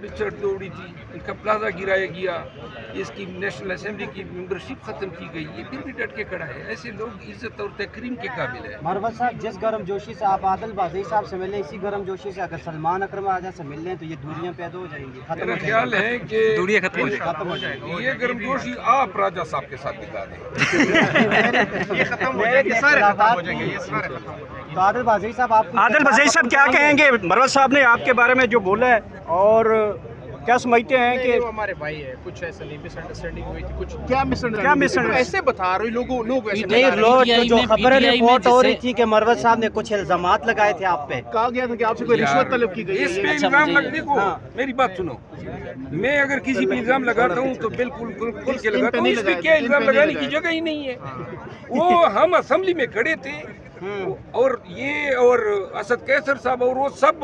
Picture तोड़ी थी, इनका प्लाजा गिराया गया, इसकी नेशनल असेंबली की मेंबरशिप ख़त्म की गई, ये फिर भी डट के खड़ा है। ऐसे लोग इज्जत और तकरीम के काबिल है। मरवत साहब, जिस गर्म जोशी से आप आदिल बाज़ई साहब से मिले, इसी गर्म जोशी से अगर सलमान अकरम आज़ा से मिल लें तो ये दूरियां पैदा हो जाएंगी, खत्म मेरा हो ख्याल जाएंगी। है कि दूरियां खत्म हो जाएंगी। ये गर्मजोशी आप राजा साहब के साथ दिखा दें। ये खत्म हो जाएंगे, सारे खत्म हो जाएंगे, ये सारे खत्म हो जाएंगे। तो आदिल बाज़ई साहब, आप आदिल बाज़ई साहब क्या कहेंगे? मरवत साहब ने आपके बारे में जो बोला है, और क्या समझते हैं कि वो हमारे भाई है, कुछ ऐसा नहीं, मिसअंडरस्टैंडिंग हुई थी, कुछ क्या मिसअंडरस्टैंडिंग ऐसे बता रहे लोग ऐसे नहीं, बता रहे हैं। जो खबर रिपोर्ट हो रही थी कि मरवत साहब ने कुछ इल्जामात लगाए थे आप पे, कहा गया था कि आपसे कोई रिश्वत तलब की गई इस है। पे इल्जाम लग, देखो मेरी बात सुनो, मैं अगर किसी पे इल्जाम लगाता हूँ तो बिल्कुल खुल के लगाता हूँ। इस पे क्या इल्जाम लगाने की जगह ही नहीं है। वो हम असेंबली में खड़े थे और ये और असद कैसर साहब और वो सब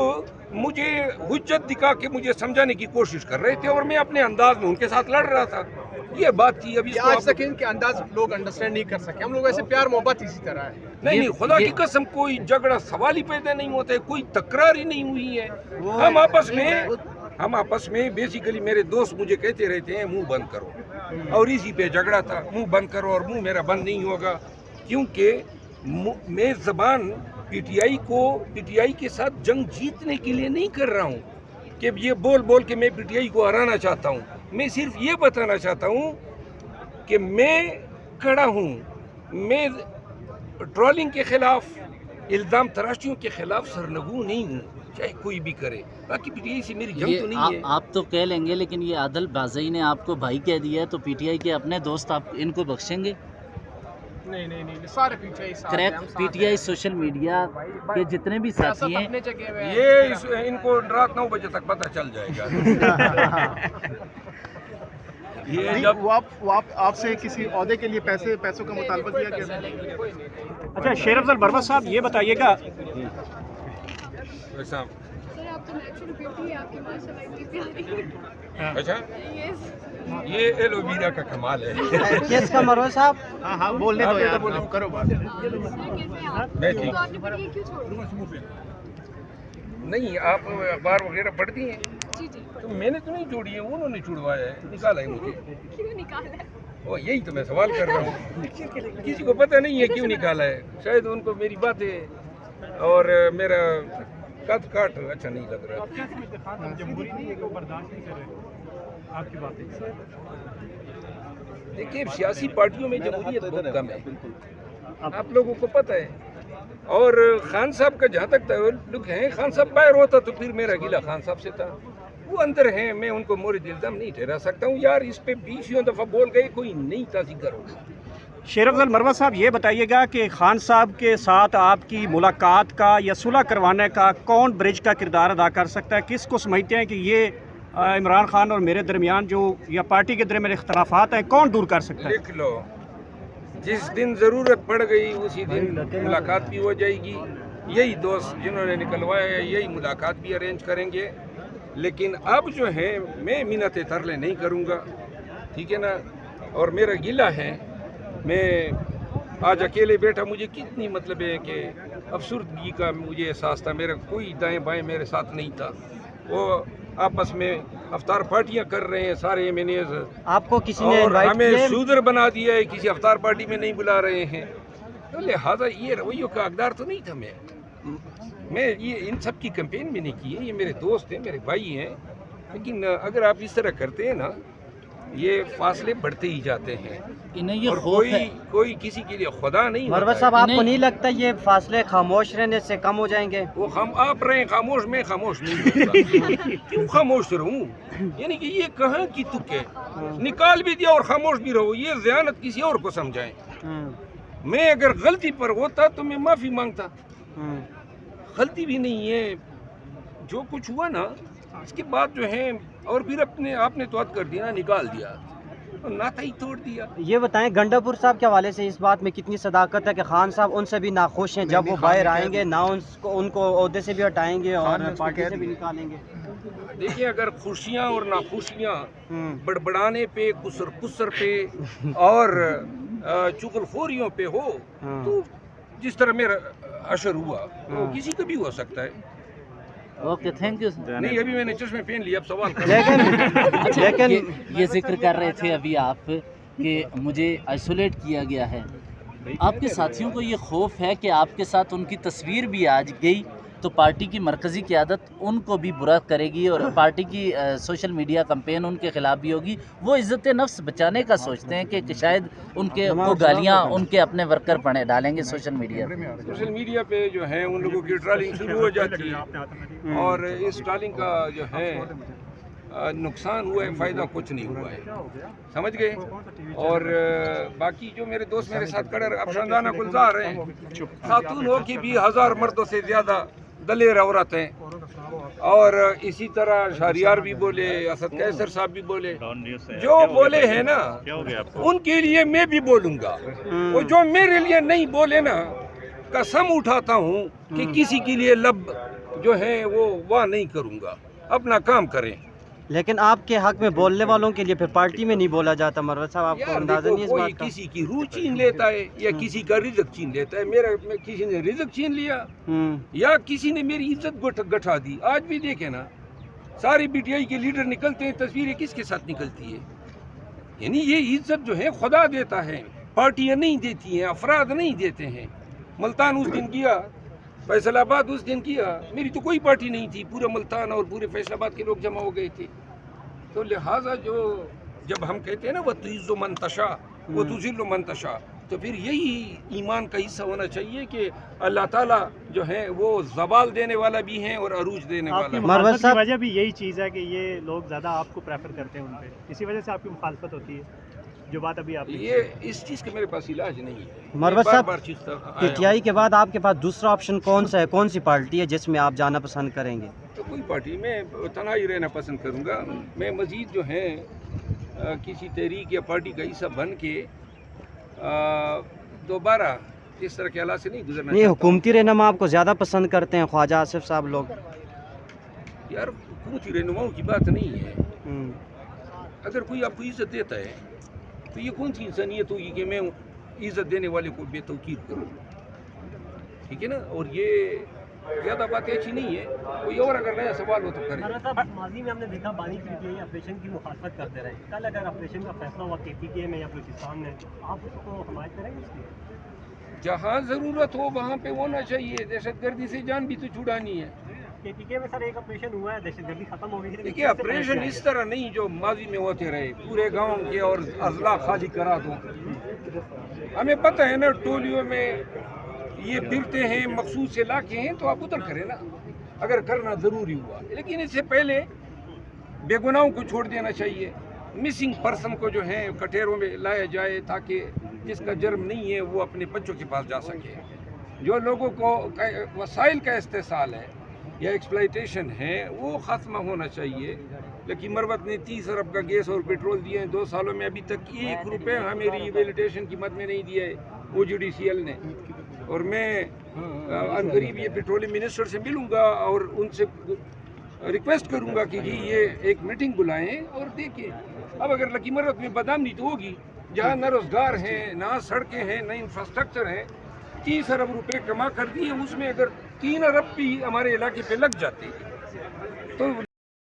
मुझे हुज्जत दिखा के मुझे समझाने की कोशिश कर रहे थे और मैं अपने अंदाज में उनके साथ लड़ रहा था। ये बात थी। अभी आज तक इनके अंदाज लोग अंडरस्टैंड नहीं कर सके। हम लोग ऐसे प्यार मोहब्बत इसी तरह है। नहीं, खुदा की कसम कोई झगड़ा सवाल ही पैदा नहीं होता है, कोई तकरार ही नहीं हुई है। हम आपस में बेसिकली मेरे दोस्त मुझे कहते रहते हैं मुंह बंद करो, और इसी पे झगड़ा था। मुंह बंद करो, और मुंह मेरा बंद नहीं होगा, क्योंकि मैं ज़बान पीटीआई के साथ जंग जीतने के लिए नहीं कर रहा हूँ कि ये बोल बोल के मैं पीटीआई को हराना चाहता हूँ। मैं सिर्फ ये बताना चाहता हूँ कि मैं खड़ा हूँ, मैं ट्रोलिंग के खिलाफ, इल्ज़ाम तराशियों के खिलाफ सरनगू नहीं हूँ, चाहे कोई भी करे। बाकी पीटीआई से मेरी जंग तो नहीं है। आप तो कह लेंगे, लेकिन ये आदिल बाज़ई ने आपको भाई कह दिया है, तो पीटीआई के अपने दोस्त आप इनको बख्शेंगे? नहीं, सारे पीटीआई साथ हैं, क्रैक हम साथ पीटीआई हैं। सोशल मीडिया के जितने भी साथी हैं, अपने जगह पे है। ये इनको रात 9 बजे तक पता चल जाएगा। ये जब वो आपसे किसी ओहदे के लिए पैसों का मुतालबा किया गया। अच्छा, शेर अफजल मरवत साहब ये बताइएगा, वैसा सर आप तो नेचुरल ब्यूटी है आपकी, माशाल्लाह इतनी प्यारी। अच्छा, यस ये एलोवेरा का कमाल है। किसका मरवत साहब? हाँ बोलने दो यार, करो बात। सर कैसे हैं आप? मैं ठीक। तो आपने पढ़ाई क्यों छोड़ दी? नहीं, आप अखबार वगैरह पढ़ती हैं? जी तो मैंने तो नहीं छोड़ी है, उन्होंने छुड़वाया है, निकाला है मुझे। क्यों निकाला है? ओ, यही तो मैं सवाल कर रहा हूँ। किसी को पता नहीं है क्यों निकाला है। शायद उनको मेरी बातें और मेरा कद काट अच्छा नहीं लग रहा। देखिए, सियासी पार्टियों में जमहूरियत बहुत कम है, आप लोगों को पता है। और खान साहब का जहाँ तक ताल्लुक है, खान साहब बाहर होता तो फिर मेरा गिला खान साहब से था। वो अंदर हैं, मैं उनको मोरिद इल्ज़ाम नहीं ठहरा सकता हूँ। यार, इस पे 20 दफ़ा बोल गए, कोई नई ताज़ी करो। शेर अफजल मरवत साहब ये बताइएगा कि खान साहब के साथ आपकी मुलाकात का या सुलह करवाने का कौन ब्रिज का किरदार अदा कर सकता है? किसको समझते हैं कि ये इमरान खान और मेरे दरमियान जो या पार्टी के दरमियान इख्तलाफात हैं, कौन दूर कर सकता है? लिख लो, जिस दिन ज़रूरत पड़ गई उसी दिन मुलाकात भी हो जाएगी। यही दोस्त जिन्होंने निकलवाया है, यही मुलाकात भी अरेंज करेंगे। लेकिन अब जो है, मैं मिन्नतें तरले नहीं करूँगा, ठीक है ना। और मेरा गिला है, मैं आज अकेले बैठा, मुझे कितनी मतलब है कि अफसुर्दगी का मुझे एहसास था। मेरा कोई दाएं बाएं मेरे साथ नहीं था। वो आपस में अफ्तार पार्टियां कर रहे हैं सारे एमएनएज, आपको किसी ने और इनवाइट हमें किया? शूदर बना दिया है, किसी अफ्तार पार्टी में नहीं बुला रहे हैं। तो लिहाजा ये रवैयों का हकदार तो नहीं था। मैं ये इन सब की कैंपेन में नहीं की है। ये मेरे दोस्त हैं, मेरे भाई हैं। लेकिन अगर आप इस तरह करते हैं ना, ये फासले बढ़ते ही जाते हैं। इन्हें ये और खौफ है। कोई किसी के लिए खुदा नहीं मरवत होता साहब, है। आपको नहीं लगता ये फासले खामोश रहने से कम हो जाएंगे? वो हम आप रहे खामोश, मैं खामोश नहीं रहूंगा। क्यों खामोश रहूं? यानी कि ये कहाँ की तुक है? निकाल भी दिया और खामोश भी रहो, ये ज़ियानत किसी और को समझाएं। मैं अगर गलती पर होता तो मैं माफ़ी मांगता। गलती भी नहीं है, जो कुछ हुआ ना, इसके बाद जो है, और फिर आपने तो हद कर दिया ना, निकाल दिया, तो नाता ही तोड़ दिया। ये बताएं, गंडापुर साहब के हवाले से इस बात में कितनी सदाकत है कि खान साहब उनसे भी नाखुश हैं, जब वो बाहर आएंगे ना उनको ओहदे से भी हटाएंगे और पार्टी से भी निकालेंगे? देखिए, अगर खुशियाँ और नाखुशियाँ बड़बड़ाने पे, कुसर पे और चुगलखोरियों पे हो, तो जिस तरह मेरा अशर हुआ तो किसी का भी हो सकता है। Okay, thank you sir. नहीं अभी मैंने चश्मे पहन लिए, अब सवाल कर। लेकिन लेकिन ये जिक्र कर रहे थे अभी आप कि मुझे आइसोलेट किया गया है, आपके साथियों को ये खौफ है कि आपके साथ उनकी तस्वीर भी आज गई तो पार्टी की मरकज़ी क़यादत उनको भी बुरा करेगी और पार्टी की सोशल मीडिया कैंपेन उनके ख़िलाफ़ भी होगी। वो इज़्ज़त नफ्स बचाने का सोचते हैं कि शायद उनके वो गालियाँ उनके अपने वर्कर पड़े डालेंगे सोशल मीडिया पे। सोशल मीडिया पे जो है उन लोगों की ट्रोलिंग शुरू हो जाती है और इस ट्रोलिंग का जो है नुकसान हुआ है, फ़ायदा कुछ नहीं हुआ है, समझ गए। और बाकी जो मेरे दोस्त मेरे साथ खड़े अफसराना गुलजार हैं, खातून हो कि भी 1000 मर्दों से ज़्यादा दलेर औरत हैं। और इसी तरह शहरियार भी बोले, असद कैसर साहब भी बोले, जो बोले हैं ना उनके लिए मैं भी बोलूँगा, और जो मेरे लिए नहीं बोले ना, कसम उठाता हूँ कि किसी के लिए लब जो है वो वाह नहीं करूँगा, अपना काम करें। लेकिन आपके हक में बोलने वालों के लिए फिर पार्टी में नहीं बोला जाता मरवत साहब, आपको यार अंदाजा देखो, नहीं इस कोई बात का? किसी की रूह छीन लेता है या किसी का रिज़्क छीन लेता है। मेरा किसी ने रिज़्क छीन लिया या किसी ने मेरी इज्जत गठा दी। आज भी देखे ना, सारे पीटीआई के लीडर निकलते हैं, तस्वीरें किसके साथ निकलती है? यानी ये इज्जत जो है खुदा देता है, पार्टियां नहीं देती हैं, अफराद नहीं देते हैं। मुल्तान उस दिन किया, फैसलाबाद उस दिन किया, मेरी तो कोई पार्टी नहीं थी, पूरे मुल्तान और पूरे फैसलाबाद के लोग जमा हो गए थे। तो लिहाजा जो जब हम कहते हैं ना वो तुइज़्ज़ु मन तशा वो तुज़िल्लु मन तशा, तो फिर यही ईमान का हिस्सा होना चाहिए कि अल्लाह ताला जो है वो ज़वाल देने वाला भी है और अरूज देने वाला आपकी भी। मुखालफत की वजह भी यही चीज़ है कि ये लोग ज़्यादा आपको प्रेफर करते हैं उन पे, इसी वजह से आपकी मुखालफत होती है, जो बात अभी आप ये इस चीज़ का मेरे पास इलाज नहीं है। मरवत साहब, साहब पीटीआई के बाद आपके पास दूसरा ऑप्शन कौन सा है? कौन सी पार्टी है जिसमें आप जाना पसंद करेंगे? तो कोई पार्टी में तन्हाई रहना पसंद करूँगा। मैं मज़ीद जो है किसी तहरीक या पार्टी का हिस्सा बन के दोबारा इस तरह के हालात से नहीं गुजरना नहीं, चाहता। हुकूमती रहनुमा आपको ज़्यादा पसंद करते हैं ख्वाजा आसिफ साहब लोग? यार हुकूमती रहनुमाओं की बात नहीं है। अगर कोई आपको इज्जत देता है तो ये कौन सी इंसानियत होगी कि मैं इज्जत देने वाले को बेतौकीर करूँ? ठीक है ना। और ये ज़्यादा बातें अच्छी नहीं है। कोई और अगर नया सवाल हो तो करें। माजी में हमने देखा बानी पीटीआई ऑपरेशन की मुखालफत करते रहे, कल अगर ऑपरेशन का फैसला हुआ केपीके में या बलूचिस्तान में, आप उसको हमायत करेंगे उसकी? जहाँ ज़रूरत हो वहाँ पे होना चाहिए। दहशतगर्दी से जान भी तो छुड़ानी है। केपीके में सर एक ऑपरेशन हुआ है, दहशतगर्दी खत्म हो गई। देखिए ऑपरेशन इस तरह नहीं जो माजी में होते रहे, पूरे गांव के और अजला खाली करा दो। हमें पता है ना, टोलियों में ये फिरते हैं, मखसूस से लाके हैं, तो आप उधर करें ना अगर करना ज़रूरी हुआ। लेकिन इससे पहले बेगुनाहों को छोड़ देना चाहिए। मिसिंग पर्सन को जो है कटेरों में लाया जाए ताकि जिसका जर्म नहीं है वो अपने बच्चों के पास जा सके। जो लोगों को वसाइल का इस्तेसाल है या एक्सप्लॉयटेशन है वो ख़त्म होना चाहिए। लेकिन मरवत ने 30 अरब का गैस और पेट्रोल दिए हैं 2 सालों में, अभी तक 1 रुपये हमें रिहेबिलिटेशन की मद में नहीं दिया है OGDCL ने। और मैं अनकरीब ये पेट्रोलियम मिनिस्टर से मिलूँगा और उनसे रिक्वेस्ट करूँगा कि जी ये एक मीटिंग बुलाएं और देखें। अब अगर लकी मरवत में बदनामी तो होगी, जहाँ न रोज़गार हैं, ना सड़कें हैं, न इंफ्रास्ट्रक्चर है। 30 अरब रुपए कमा कर दिए, उसमें अगर 3 अरब भी हमारे इलाके पे लग जाते तो